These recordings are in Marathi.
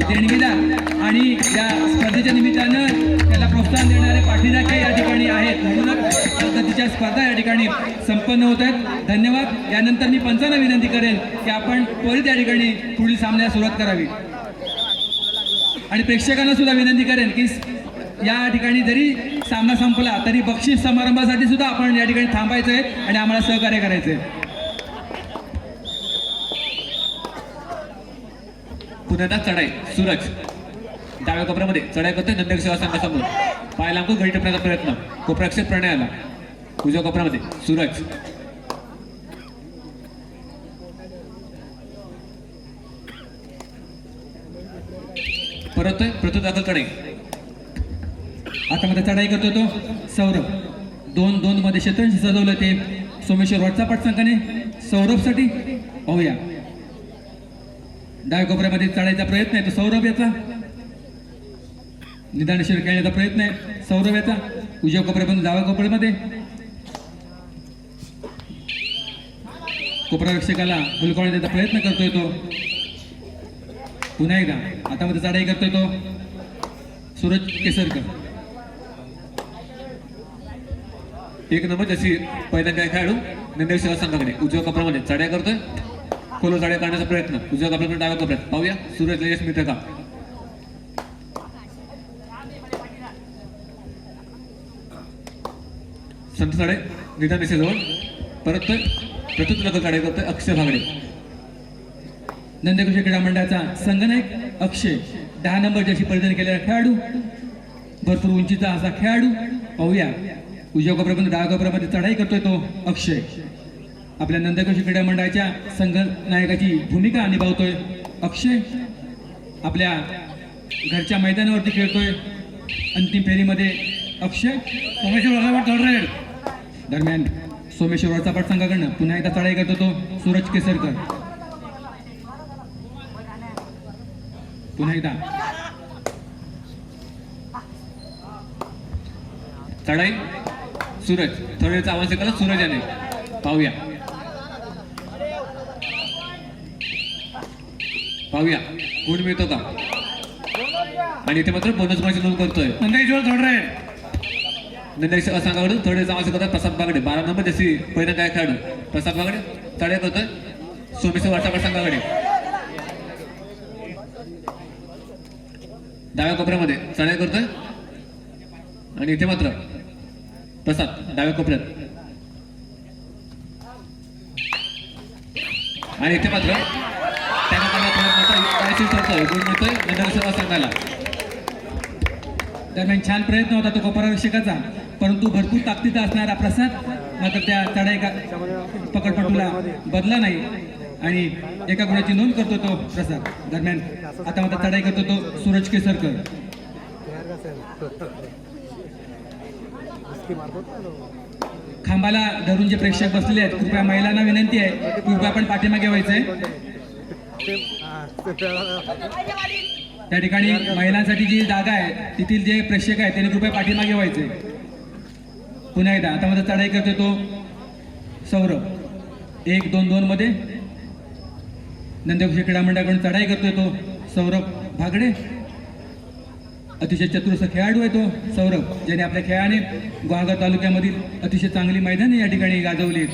देणगीदार आणि या स्पर्धेच्या निमित्तानं त्याला प्रोत्साहन देणारे पाठीराखे या ठिकाणी आहेत. म्हणूनच पद्धतीच्या स्पर्धा या ठिकाणी संपन्न होत आहेत. धन्यवाद. यानंतर मी पंचांना विनंती करेन की आपण त्वरित या ठिकाणी पुढील सामन्यास सुरुवात करावी आणि प्रेक्षकांना सुद्धा विनंती करेन की या ठिकाणी जरी सामना संपला तरी बक्षीस समारंभासाठी सुद्धा आपण या ठिकाणी थांबायचं आहे आणि आम्हाला सहकार्य करायचं आहे. पुन्हा चढाई सूरज डाव्या कोपऱ्यामध्ये चढाई करतोय नंदक सेवा संघासमोर पाय लांबून घडी टिपण्याचा प्रयत्न कोपराक्षेत प्रणय आला उजव्या कोपऱ्यामध्ये सूरज परत प्रतू दाखल चढाई आता मध्ये चढाई करतो तो सौरभ 2-2 मध्ये क्षेत्रांशी सजवलं ते सोमेश्वर वरचा पाठ संघाने सौरभसाठी पाहूया. डाव्या कोपऱ्यामध्ये चढायचा प्रयत्न आहे तो सौरभ याचा निदानशीर खेळण्याचा प्रयत्न आहे सौरभ याचा उजव्या कोपऱ्यापासून डाव्या कोपऱ्यामध्ये कोपरा रक्षकाला हुलकावण्याचा प्रयत्न करतोय तो पुन्हा एकदा आता मध्ये चढाई करतोय तो सूरज केसरकर. एक नंबर जशी पहिल्यांदा खेळाडू नंदेश सेवा संघाकडे उजव्या कोपऱ्यामध्ये चढाई करतोय खोलो चढाई करण्याचा प्रयत्न उजव्या कोपऱ्याकडून डाव्या कोपऱ्यात पाहूया सूरजला यश मिळतं का. संत चढाई निदान दिशेजवळ परत प्रतुत लगत चढाई करतोय अक्षय भागडे. नंदकुश क्रीडा मंडळाचा संघनायक अक्षय 10 नंबर जशी परिधान केलेला खेळाडू भरपूर उंचीचा असा खेळाडू पाहूया उजव्या कोपऱ्यापासून डाव्या कोपऱ्यामध्ये चढाई करतोय तो अक्षय आपल्या नंदकुश क्रीडा मंडळाच्या संघनायकाची भूमिका निभावतोय अक्षय आपल्या घरच्या मैदानावरती खेळतोय. अंतिम फेरीमध्ये अक्षय सोमेश्वर दरम्यान सोमेश्वर वरचा पाठ संघाकडनं पुन्हा एकदा चढाई करतो तो सूरज केसरकर. पुन्हा एकदा चढाई सूरज थोड्याचा आवाज केला सूरज याने पाहूया गुण मिळतो का आणि इथे मात्र बोनस गुणाची नोंद करतोय नंदेश संघाकडून थोडेचा आवाज करतोय प्रसाद बागडे 12 नंबर जशी पहिला काय खेळाडू प्रसाद बागडे चढाई करतोय सोमेश्वर वाटापाट संघाकडे डाव्या कोपऱ्यामध्ये चढाई करतोय आणि इथे मात्र प्रसाद डाव्या कोपऱ्यात आणि इथे मात्र संघाला दरम्यान छान प्रयत्न होता तो कोपरा रक्षकाचा परंतु भरपूर ताकदीचा असणारा प्रसाद मात्र त्या चढाई पकडपटूला बदला नाही आणि एका गुणाची नोंद करतो तो प्रसाद. दरम्यान आता मात्र चढाई करतो तो सूरज केसरकर. खांबाला धरून जे प्रेक्षक बसलेले आहेत कृपया महिलांना विनंती आहे कृपया आपण पाठीमागे व्हायचंय. त्या ठिकाणी महिलांसाठी जी जागा आहे तिथील जे प्रेक्षक आहेत त्यांनी कृपया पाठीमागे व्हायचे. पुन्हा एकदा आता मध्ये चढाई करतोय तो सौरभ 1-2-2 मध्ये नंदकुश क्रीडा मंडळाकडून चढाई करतोय तो सौरभ भागडे. अतिशय चतुर खेळाडू आहे तो सौरभ ज्याने आपल्या खेळाने गुहागर तालुक्यामधील अतिशय चांगली मैदाने या ठिकाणी गाजवली.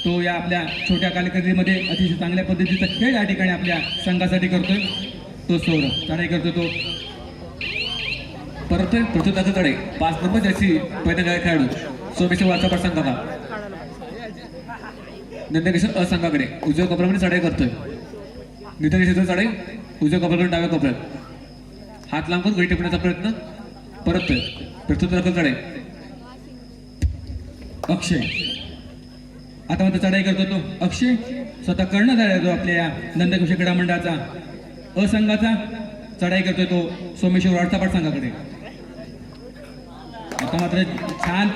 तो या आपल्या छोट्या कारकिर्दीमध्ये अतिशय चांगल्या पद्धतीचा खेळ या ठिकाणी आपल्या संघासाठी करतोय तो सौरभ. चढाई करतो तो परत प्रतुताचं चढाई 5 नंबर जशी पहिला काय खेळाडू सोमेश्वर वाचापाट संघाला नंदकिशोर असंघाकडे उजव्या कोपऱ्यामध्ये चढाई करतोय निदान दिशेजवळ चढाई उजव्या कोपऱ्याकडून डाव्या कोपऱ्यात हात लांबून घडी टिपण्याचा प्रयत्न परत प्रतुताचं चढाई अक्षय आता मात्र चढाई करतो तो अक्षय स्वतः करण्यात आला जो आपल्या नंदकुश क्रीडा मंडळाचा असंघाचा चढाई करतोय तो सोमेश्वर वाटचापाट संघाकडे. आता मात्र छान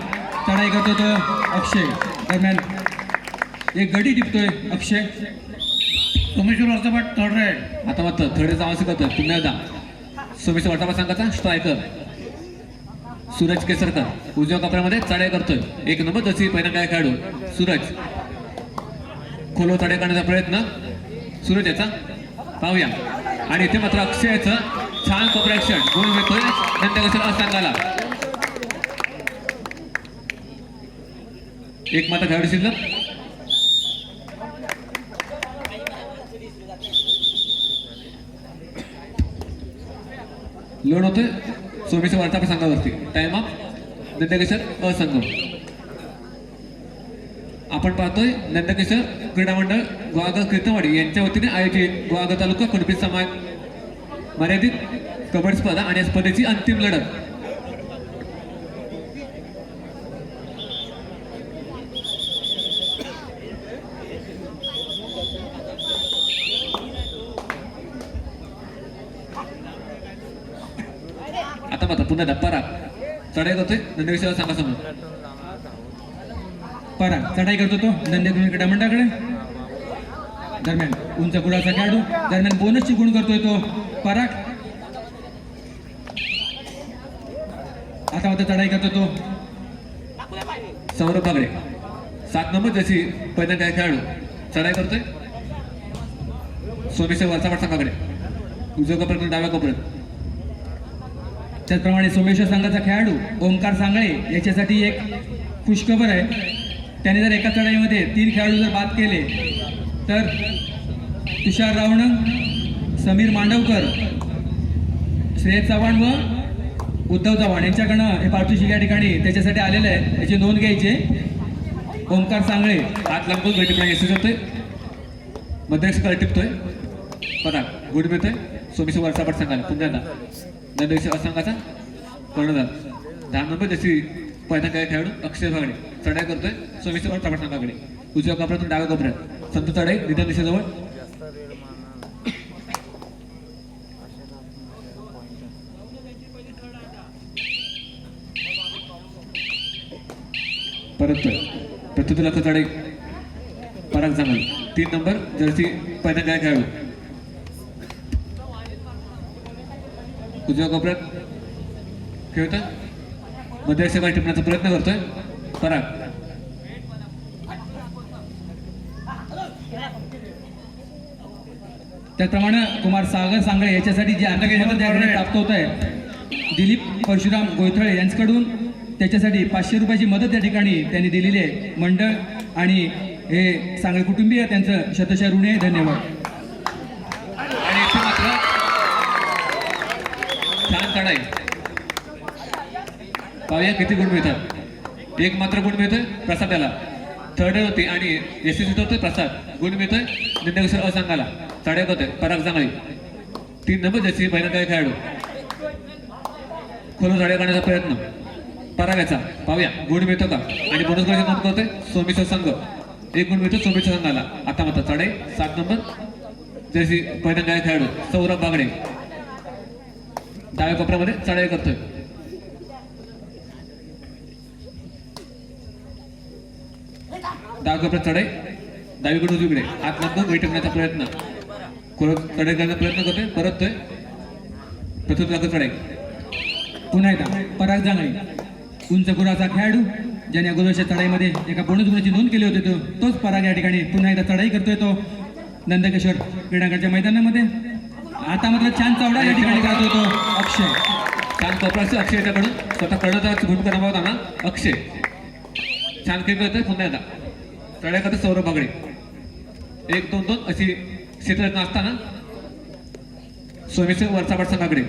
चढाई करतो तो अक्षय. दरम्यान एक गडी टिपतोय अक्षय सोमेश्वर वाटचापाट थर्ड राईड. आता मात्र थर्डचा आवाज करतोय पुन्हा एकदा सोमेश्वर वाटापाट संघाचा स्ट्रायकर सूरज केसरकर उजव्या कोपऱ्यामध्ये चढाई करतोय 1 नंबर जशी पहिला काय खेळाडू सूरज खोलो चढाई करण्याचा प्रयत्न सूरज याचा पाहूया आणि इथे मात्र अक्षयचं छान कॉपरेशन गुण मिळतोय नंदकिशोर असंघाला. एक मात्र खेळाडू शिल्लक. लोड होतोय सोमेश्वर वार्तापट संघावरती. टाइम ऑफ नंदकिशोर असंघ. आपण पाहतोय नंदकिशोर क्रीडा मंडळ गुहागर कीर्तनवाडी यांच्या वतीने आयोजित गुहागर तालुका कुणबी समाज मर्यादित कबड्डी स्पर्धा आणि या स्पर्धेची अंतिम लढत. आता मात्र पुन्हा धप्पारा चढाई करतोय नंदकिशोर संघासमोर. पराग चढाई करतो तो नंदकिशोर क्रीडा मंडळाकडे. दरम्यान उंच गुणाचा खेळाडू दरम्यान बोनसची गुण करतोय तो पराग. आता मात्र चढाई करतो तो सौरभ बागडे 7 नंबर जशी पहिल्या काय खेळाडू चढाई करतोय सोमेश्वर वरचापाट संघाकडे. उजव्या कोपऱ्यातून डाव्या कोपऱ्यात. त्याचप्रमाणे सोमेश्वर संघाचा खेळाडू ओमकार सांगळे याच्यासाठी एक खुशखबर आहे. त्याने जर एका चढाईमध्ये 3 खेळाडू जर बाद केले तर तुषार रावण, समीर मांडवकर, श्रेयस चव्हाण व उद्धव चव्हाण यांच्याकडनं हे पारितोषिक या ठिकाणी त्याच्यासाठी आलेलं आहे. याची नोंद घ्यायची. ओमकार सांगळे हात लांबून बैठक यशस्वी होतोय. मध्यक्षकाला टिपतोय पराग गुड मिळतोय सोमेश्वर वरचापाट संघाला. पुन्हा नंदकिशोर संघाचा कर्णधार 10 नंबर जशी पहिला काय खेळाडू अक्षय बागडे चढाई करतोय सोमेश्वर वरचापाट संघाकडे. उजव्या कोपऱ्यातून डाव्या कोपऱ्यात संत चढाई निधन दिशेजवळ. परत प्रत्युत्तर लक्ष चढाई पराग चांगली. 3 नंबर जर्सी पहिला काय खेळाडू उजव्या कोपऱ्यात खेळतोय. मध्यक्षकाला टिपण्याचा प्रयत्न करतोय पराग. त्याचप्रमाणे कुमार सागर सांगळे याच्यासाठी जे मदत प्राप्त होत आहे दिलीप परशुराम गोयथळे यांच्याकडून त्याच्यासाठी 500 रुपयाची मदत या ठिकाणी त्यांनी दिलेली आहे. मंडळ आणि हे सांगळे कुटुंबीय त्यांचं शतशः ऋणी आहे. धन्यवाद. आणि इथे मात्र छान चढाई. पाहूया किती गुण मिळतात. एक मात्र गुण मिळतोय प्रसादाला. थर्ड होती आणि यशस्वी होतोय प्रसाद. गुण मिळतोय नंदकिशोर असंघाला. चढाई करतोय पराग चांगली. 3 नंबर जशी पहिला काय खेळाडू खोलून चढाई करण्याचा प्रयत्न परागाचा. पाहूया गुण मिळतो का. आणि बोनस गुणाची नोंद करतोय सोमेश्वर संघ. 1 गुण मिळतो सोमेश्वर संघाला. आता मात्र चढाई 7 नंबर जशी पहिला काय खेळाडू सौरभ बागडे डाव्या कोपऱ्यामध्ये चढाई करतोय. डाव्या कोपऱ्यात चढाई डावीकडून उजवीकडे हात लांबून बैठकण्याचा प्रयत्न खोल चढाई करण्याचा प्रयत्न करतोय. परततोय प्रत्युत्तर चढाई. पुन्हा एकदा पराग जांगळे उंच गुणाचा खेळाडू ज्याने अगोदरच्या चढाईमध्ये एका बोनस गुणाची नोंद केली होती तोच पराग या ठिकाणी पुन्हा एकदा चढाई करतोय तो नंदकिशोर क्रीडांगणच्या मैदानामध्ये. आता मात्र छान चवडा या ठिकाणी करतोय तो अक्षय. छान कपराचे अक्षय याच्याकडून स्वतः कर्णधाराची भूमिका निभावत होता ना अक्षय. छान खेळ करतोय. पुन्हा एकदा चढाई करतोय सौरभ बागडे. 1-2-2 अशी क्षेत्ररचना असताना सोमेश्वर वरचापाट संघाकडे.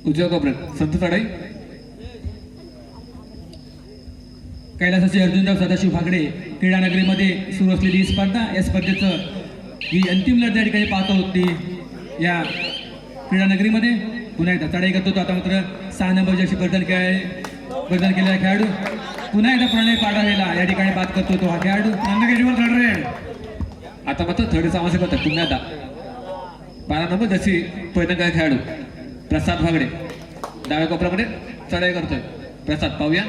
उजव्या कोपऱ्यात संत चढाई कैलासाचे अर्जुनराव सदाशिव भागडे क्रीडानगरीमध्ये सुरू असलेली ही स्पर्धा. या स्पर्धेचं ही अंतिम लढत या ठिकाणी पाहतो होती या क्रीडानगरीमध्ये. पुन्हा एकदा चढाई करतो तो. आता मात्र 6 नंबर जशी बदल केलेला खेळाडू पुन्हा एकदा प्रणय पाडावेला या ठिकाणी बाद करतो तो हा खेळाडू. आता मात्र थर्डचा आवाज करतोय. पुन्हा एकदा 12 नंबर जशी पहिला काय खेळाडू प्रसाद भागडे डाव्या कोपऱ्यामध्ये चढाई करतोय प्रसाद. पाहूया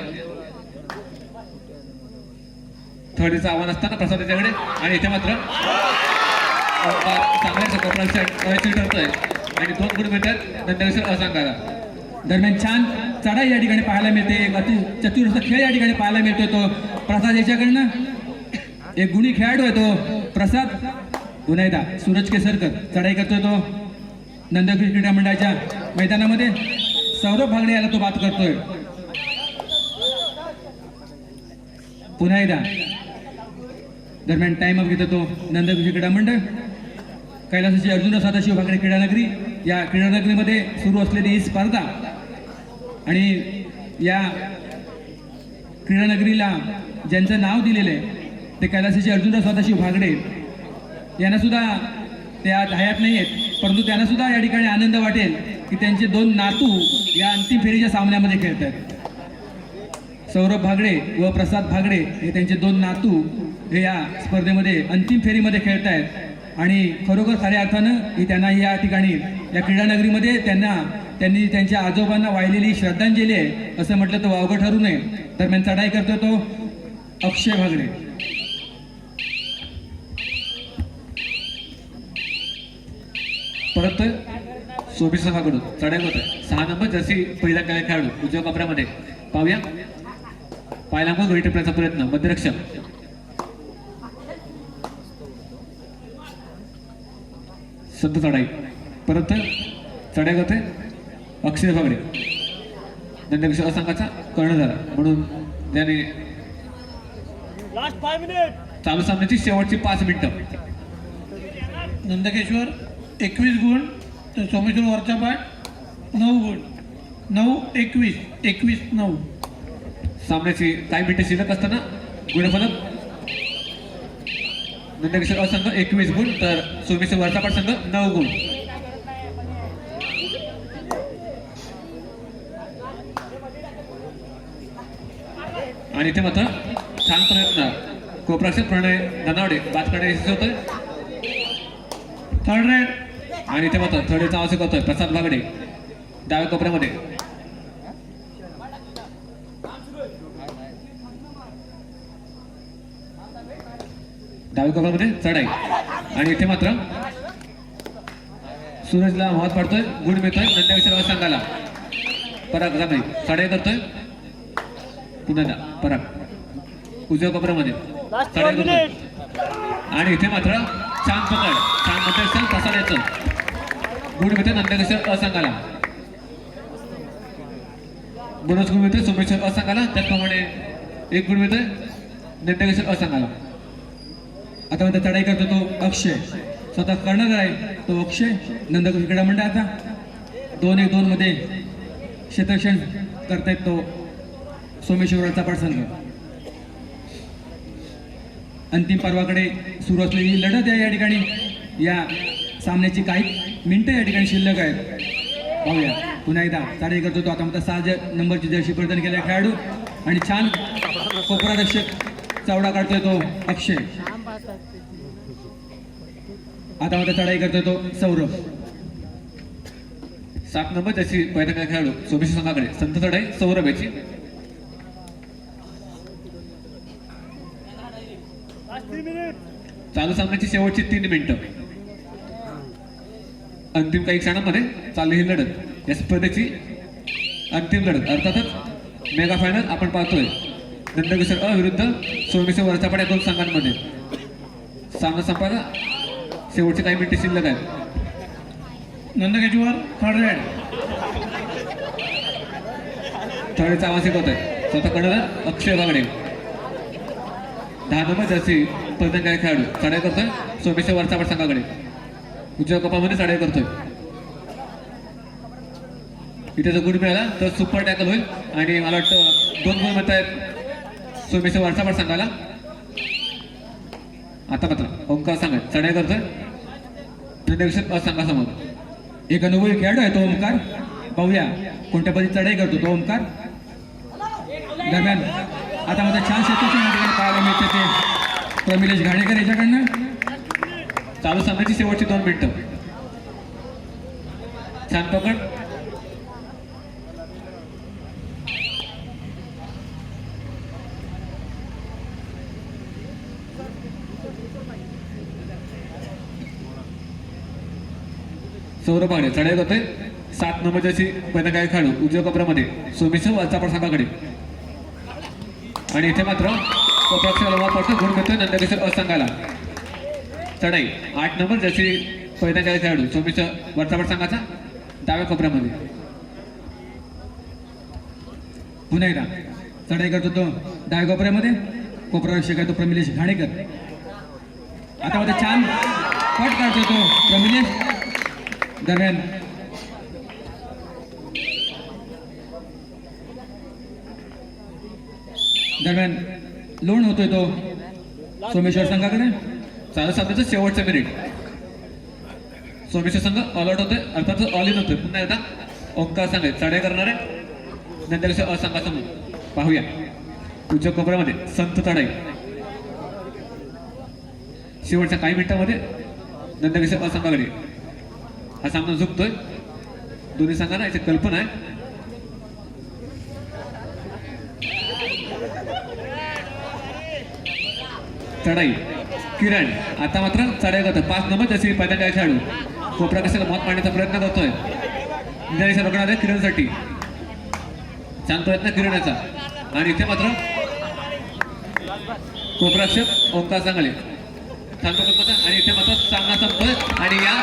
थर्डीचं आव्हान असताना प्रसाद याच्याकडे. आणि इथे मात्र चांगल्याचं कोपऱ्यात ठरतोय आणि 2 गुण मिळतात नंदकिशोर असंघाला. दरम्यान छान चढाई या ठिकाणी पाहायला मिळते. एक अति चतुरस्थ खेळ या ठिकाणी पाहायला मिळतोय तो प्रसाद याच्याकडनं. एक गुणी खेळाडू आहे तो प्रसाद. पुन्हा एकदा सूरज केसरकर चढाई करतोय तो नंदकुंज क्रीडा मंडळाच्या मैदानामध्ये. सौरभ भागडे याला तो बाद करतोय. पुन्हा एकदा दरम्यान टाइम अप घेतो तो नंदकुंज क्रीडा मंडळ. कैलासाची अर्जुन सदाशिव भागडे क्रीडानगरी, या क्रीडानगरीमध्ये सुरू असलेली ही स्पर्धा आणि या क्रीडानगरीला ज्यांचं नाव दिलेलं आहे ते कैलासाचे अर्जुनराव सदाशिव भागडे यांना सुद्धा ते आज हयात नाही आहेत, परंतु त्यांना सुद्धा या ठिकाणी आनंद वाटेल की त्यांचे दोन नातू या अंतिम फेरीच्या सामन्यामध्ये खेळत आहेत. सौरभ भागडे व प्रसाद भागडे हे त्यांचे दोन नातू हे या स्पर्धेमध्ये अंतिम फेरीमध्ये खेळत आहेत आणि खरोखर खऱ्या अर्थानं ही त्यांना या ठिकाणी या क्रीडानगरीमध्ये त्यांनी त्यांच्या आजोबांना वाहिलेली श्रद्धांजली आहे असं म्हटलं तर वावगं ठरू नये. दरम्यान चढाई करतो तो अक्षय भागडे. परत सोबी संघाकडून चढाई होत आहे. 6 नंबर जर्सी पहिला काय खेळाडू उजव्या कोपऱ्यामध्ये पाहूया. पायला मग गडी टिपण्याचा प्रयत्न मध्यरक्षक संत चढाई. परत चढाई करते अक्षय भागडे. नंदकिशोर संघाचा कर्ण झाला म्हणून त्याने चालू सामन्याची शेवटची 5 मिनिटं. नंदकेश्वर 21 गुण तर सोमेश्वर वरचा पाठ 9 गुण. 9-21 21-9. सामन्याची काही मिनिटं शिल्लक असताना गुणफलक नंदकिशोर संघ 21 गुण तर सोमेश्वर वरचा पाठ संघ 9 गुण. आणि इथे मात्र छान प्रयत्न कोपराक्षक प्रणय धनावडे बाद करणे यशस्वी होतोय. Third ride. आणि इथे मात्र थर्डचा आवाज करतोय प्रसाद भागडे डाव्या कोपऱ्यामध्ये. डाव्या कोपऱ्यामध्ये चढाई आणि इथे मात्र सूरजला महत्व पडतोय, गुण मिळतोय नंदकिशोर संघाला. पराग जांभळी चढाई करतोय. पुन्हा पराग उजव्या कोपऱ्यामध्ये चढाई करतोय आणि इथे मात्र छान पकड, छान मध्यस्थान प्रसाद येतो. गुण मिळतोय नंदकिशोर असंघाला. बोनस गुण मिळतोय सोमेश्वर असंघाला. त्याचप्रमाणे 1 गुण मिळतोय नंदकिशोर असंघाला. आता म्हणता चढाई करतो तो अक्षय, स्वतः करणार आहे तो अक्षय. नंदकुंज क्रीडा मंडळाचा 2-1-2 मध्ये क्षेत्ररक्षण करतायत तो सोमेश्वरचा पाठ संघ. अंतिम पर्वाकडे सुरू असलेली लढत आहे या ठिकाणी. या सामन्याची काही मिनिटं या ठिकाणी शिल्लक आहेत. पाहूया पुन्हा एकदा चढाई करतो तो. आता म्हणता 6 नंबरची जर्सी परिधान केलेला खेळाडू आणि छान कोपरा रक्षक चावडा काढतोय तो अक्षय. आता म्हणता चढाई करतोय तो सौरभ. 7 नंबर जशी पहिला काय खेळाडू सोमेश्वर संघाकडे संत चढाई सौरभ याची. चालू सामन्याची शेवटची 3 मिनिटं. अंतिम काही क्षणांमध्ये चालली ही लढत. या स्पर्धेची अंतिम लढत अर्थातच मेगा फायनल आपण पाहतोय. नंदकिशोर विरुद्ध सोमेश्वर वरचा पाठ या 2 संघांमध्ये. सामना संपायला शेवटची काही मिनिटे शिल्लक आहेत. Nandikeshwar third ride. थर्डचा आवाज होत आहे स्वतः कर्णधार अक्षय भागडे. 10 नंबर जर्सी परिधान काय खेळाडू चढाई करतोय सोमेश्वर वरचा पाठ संघाकडे. उजव्या कपामध्ये चढाई करतोय. इथे जर गुण मिळाला तर सुपर टॅकल होईल आणि मला वाटतं 2 गुण मिळत आहेत सोमेश्वर वरचा पाठ संघाला. आता मात्र ओंकार सांगा चढाई करतोय नंदकिशोर संघासमोर. एक अनुभवी खेळाडू आहे तो ओंकार. पाहूया कोणत्या पद्धतीत चढाई करतो तो ओंकार. दरम्यान आता मध्ये छान क्षेत्ररक्षण या ठिकाणी पाहायला मिळते ते प्रमिलेश घाणेकर याच्याकडनं. चालू सामन्याची शेवटची 2 मिनिटं. छान पकड. सौरभ भागडे चढाई करतोय 7 नंबर जशी पहिला काय खेळाडू उजव्या कोपऱ्यामध्ये सोमेश्वर वरचा पाठ संघाकडे. आणि इथे मात्र कोपराक्षाला पडतो गुण मिळतोय नंदकिशोर संघाला. चढाई 8 नंबर जशी पैदा केलेला खेळाडू सोमेश्वर वरचा पाठ संघाचा डाव्या कोपऱ्यामध्ये. पुन्हा एकदा चढाई करतो तो डाव्या कोपऱ्यामध्ये. कोपरा रक्षक आहे तो प्रमिलेश घाणेकर. आता मध्ये छान पट काढतो तो प्रमिलेश. दरम्यान लोण होतोय तो सोमेश्वर संघाकडे. चालू सामन्याचं शेवटचं मिनिट. सोमेश्वर संघ ऑल आउट होतोय अर्थात ऑल इन होतोय. पुन्हा एकदा ओंकार संघ चढाई करणार आहे नंतर असंघासमोर पाहूया. उच्च कोपऱ्यामध्ये संत चढाई शेवटच्या काही मिनिटांमध्ये नंतर असंघाकडे हा सामना झुकतोय. दोन्ही संघांना याची कल्पना आहे. चढाई किरण आता मात्र चढाई करतो 5 नंबर जशी पैदा काय खेळाडू कोपरा कशाला मत मांडण्याचा प्रयत्न करतोय. निराशा रोखणार आहे किरणसाठी. छान प्रयत्न किरणाचा आणि इथे मात्र कोपराक्षक ओंकार सांगले छान प्रयत्न आणि इथे मात्र सामना संपतोय आणि या